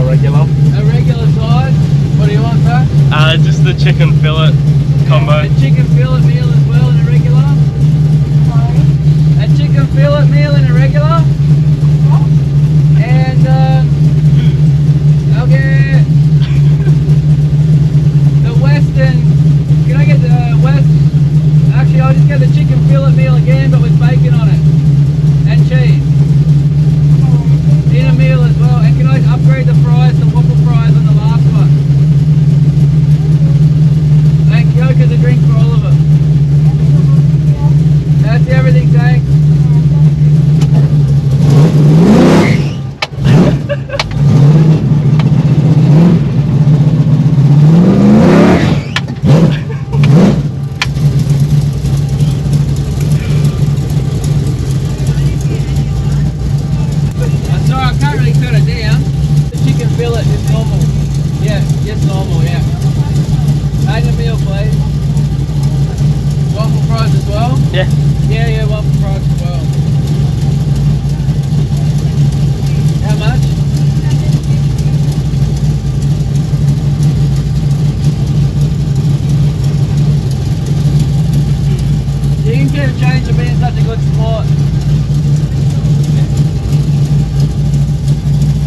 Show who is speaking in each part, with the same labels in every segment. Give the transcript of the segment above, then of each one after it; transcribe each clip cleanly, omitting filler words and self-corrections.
Speaker 1: regular.
Speaker 2: A regular size. What do you want, sir?
Speaker 1: Just the chicken fillet combo.
Speaker 2: A chicken fillet meal as well in a regular. A chicken fillet meal in a regular. And I'll get the Western. Can I get the West? Actually, I'll just get the chicken fillet meal again, but with bacon on it and cheese. In a meal as well. And can I upgrade the fries to waffle fries on the last one? And Coke as a drink for all of them. That's everything, thanks. Yeah, waffle fries as well. How much? You can keep change for being such a good sport.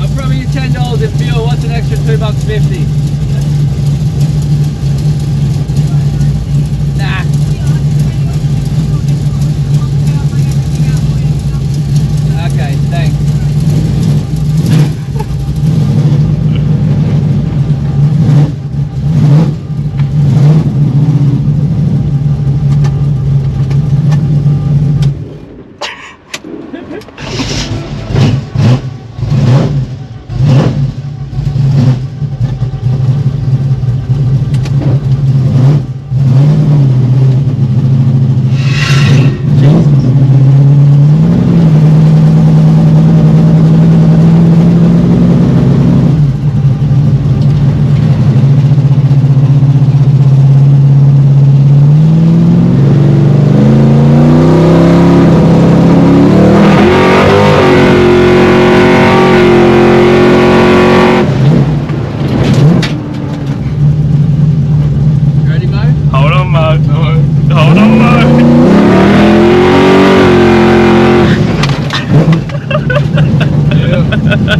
Speaker 2: I'll probably use $10 in fuel. What's an extra $2.50? Nah. Okay, thanks.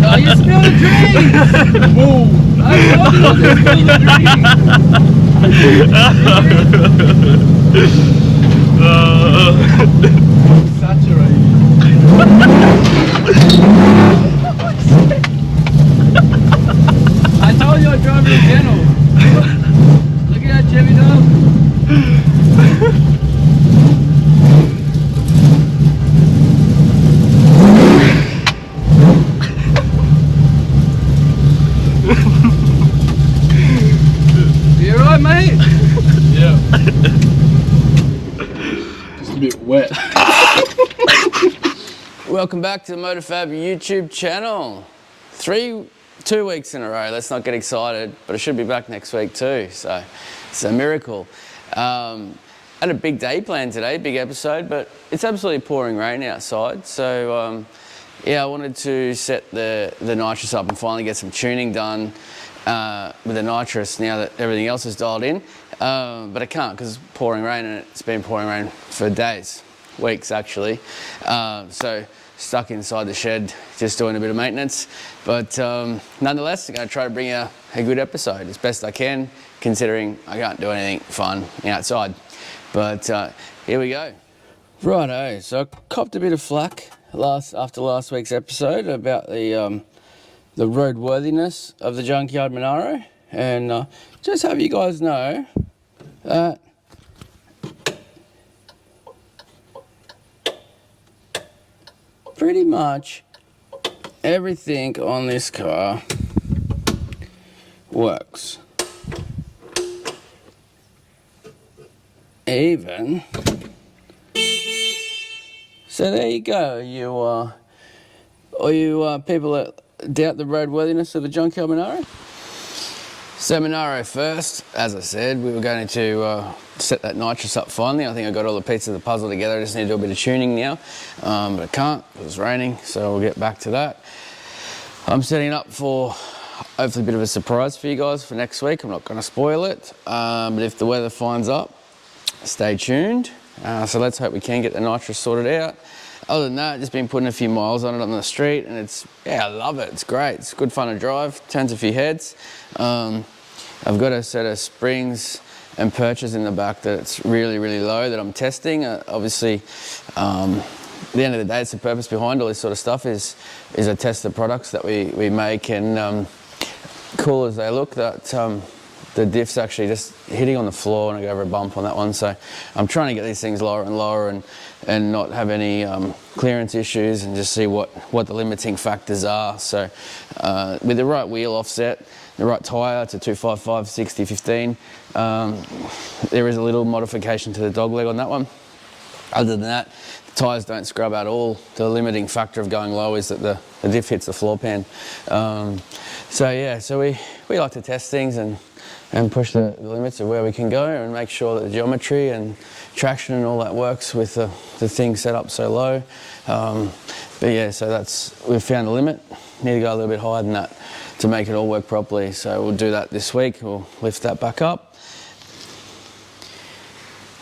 Speaker 2: Oh, you spilled a drink! Whoa! I told you not to spill the drink! Saturated. I told you I'd drive you gentle. Look at that Chevy dog. You alright, mate?
Speaker 3: Yeah. Just a bit wet.
Speaker 2: Welcome back to the MotorFab YouTube channel. 2 weeks in a row. Let's not get excited, but I should be back next week too. So it's a miracle. Had a big day planned today, big episode, but it's absolutely pouring rain outside. So yeah, I wanted to set the nitrous up and finally get some tuning done with the nitrous now that everything else is dialed in. But I can't because it's pouring rain, and it's been pouring rain for days, weeks actually. So stuck inside the shed just doing a bit of maintenance. But nonetheless, I'm going to try to bring you a good episode as best I can, considering I can't do anything fun outside. But here we go. Righto, so I copped a bit of flack after last week's episode about the roadworthiness of the junkyard Monaro, and just have you guys know that pretty much everything on this car works. Even so, there you go. You people that doubt the roadworthiness of the junkyard Monaro. So Monaro first, as I said, we were going to set that nitrous up finally. I think I got all the pieces of the puzzle together. I just need to do a bit of tuning now, but I can't because it's raining, so we'll get back to that. I'm setting up for hopefully a bit of a surprise for you guys for next week. I'm not going to spoil it, but if the weather finds up, stay tuned. So let's hope we can get the nitrous sorted out. Other than that, just been putting a few miles on it on the street, and I love it. It's great. It's good fun to drive. Turns a few heads. I've got a set of springs and perches in the back that's really, really low that I'm testing. Obviously, at the end of the day, it's the purpose behind all this sort of stuff is I test the products that we make, and cool as they look, that the diff's actually just hitting on the floor, and I go over a bump on that one. So I'm trying to get these things lower and lower and not have any clearance issues, and just see what the limiting factors are. So with the right wheel offset, the right tyre to 255 60/15, there is a little modification to the dog leg on that one. Other than that, the tyres don't scrub at all. The limiting factor of going low is that the diff hits the floor pan. So we like to test things and push the limits of where we can go, and make sure that the geometry and traction and all that works with the thing set up so low. But yeah, so we've found the limit. Need to go a little bit higher than that to make it all work properly. So we'll do that this week. We'll lift that back up.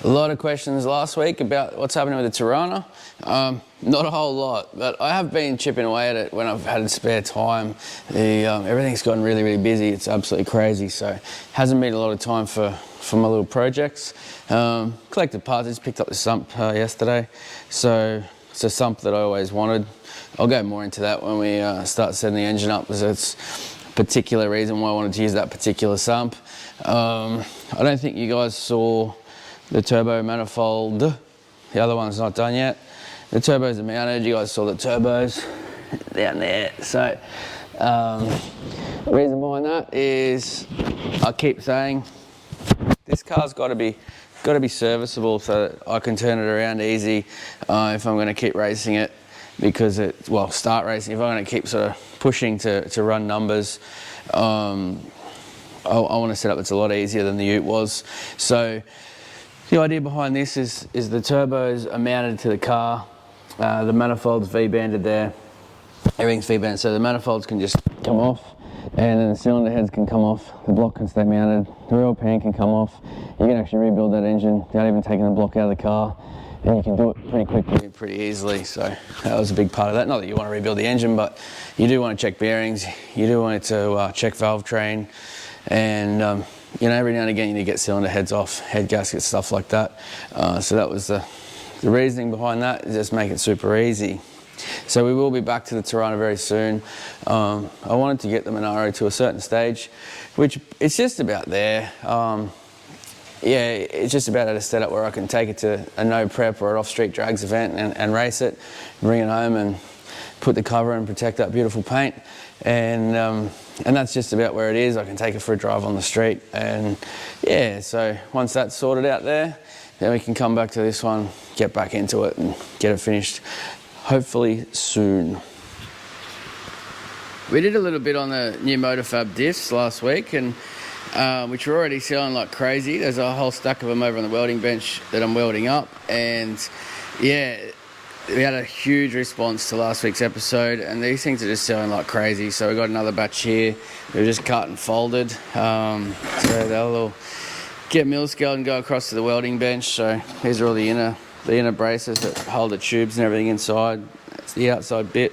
Speaker 2: A lot of questions last week about what's happening with the Torana. Not a whole lot, but I have been chipping away at it when I've had spare time. Everything's gotten really, really busy. It's absolutely crazy, so hasn't been a lot of time for my little projects. Collected parts. I just picked up the sump yesterday, so it's a sump that I always wanted. I'll go more into that when we start setting the engine up, because it's a particular reason why I wanted to use that particular sump. I don't think you guys saw the turbo manifold. The other one's not done yet. The turbos are mounted. You guys saw the turbos down there. So the reason behind that is, I keep saying, this car's got to be serviceable so that I can turn it around easy if I'm going to keep racing it, because start racing. If I'm going to keep sort of pushing to run numbers, I want to set up it's a lot easier than the Ute was. So the idea behind this is the turbos are mounted to the car, the manifold's V-banded there, everything's V-banded, so the manifolds can just come off, and then the cylinder heads can come off, the block can stay mounted, the rear pan can come off. You can actually rebuild that engine without even taking the block out of the car, and you can do it pretty quickly, pretty easily. So that was a big part of that. Not that you want to rebuild the engine, but you do want to check bearings, you do want to check valve train, and every now and again you need to get cylinder heads off, head gaskets, stuff like that. So that was the reasoning behind that, is just make it super easy. So we will be back to the Torana very soon. I wanted to get the Monaro to a certain stage, which it's just about there. It's just about at a setup where I can take it to a no prep or an off-street drags event and race it, bring it home and put the cover and protect that beautiful paint. And that's just about where it is. I can take it for a drive on the street, and so once that's sorted out there, then we can come back to this one, get back into it and get it finished, hopefully soon. We did a little bit on the new Motorfab diffs last week, and which are already selling like crazy. There's a whole stack of them over on the welding bench that I'm welding up, and we had a huge response to last week's episode, and these things are just selling like crazy. So we got another batch here. We've just cut and folded. So they'll all get mill scaled and go across to the welding bench. So these are all the inner braces that hold the tubes and everything inside. That's the outside bit.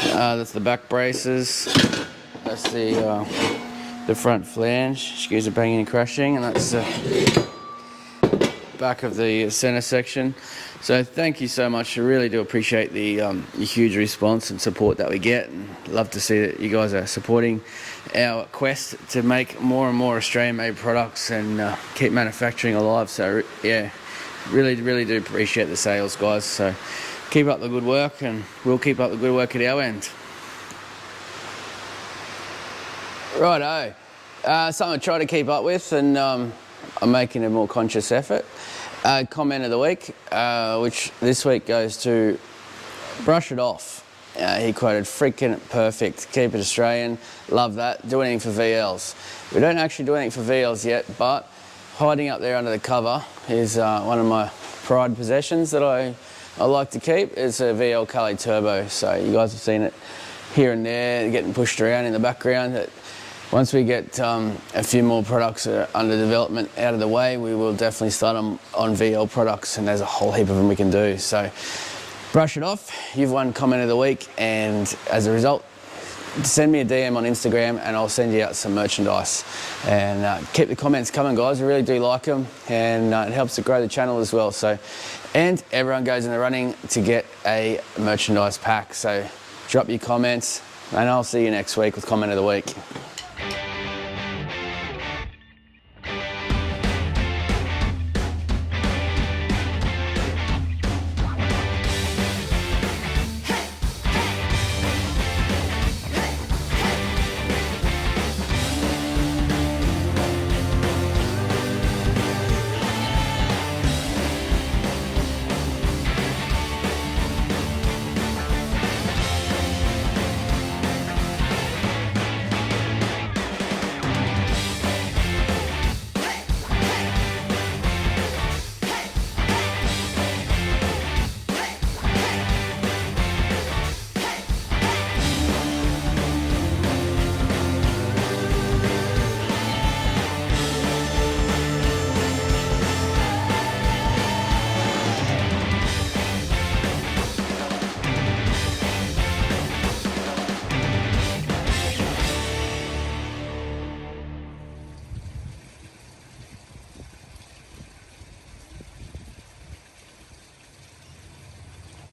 Speaker 2: That's the back braces. That's the front flange. Excuse the banging and crashing, and that's the back of the center section. So thank you so much. I really do appreciate the huge response and support that we get, and love to see that you guys are supporting our quest to make more and more Australian-made products and keep manufacturing alive. So really do appreciate the sales, guys. So keep up the good work, and we'll keep up the good work at our end. Righto, something I try to keep up with, and I'm making a more conscious effort. Comment of the week, which this week goes to Brush It Off. He quoted, "Freaking perfect, keep it Australian, love that, do anything for VLs." We don't actually do anything for VLs yet, but hiding up there under the cover is one of my pride possessions that I like to keep. It's a VL Kali Turbo, so you guys have seen it here and there getting pushed around in the background. once we get a few more products that are under development out of the way, we will definitely start on VL products, and there's a whole heap of them we can do. So brush it off. You've won comment of the week, and as a result, send me a DM on Instagram and I'll send you out some merchandise. And keep the comments coming, guys. I really do like them, and it helps to grow the channel as well. So, and everyone goes in the running to get a merchandise pack. So drop your comments, and I'll see you next week with comment of the week.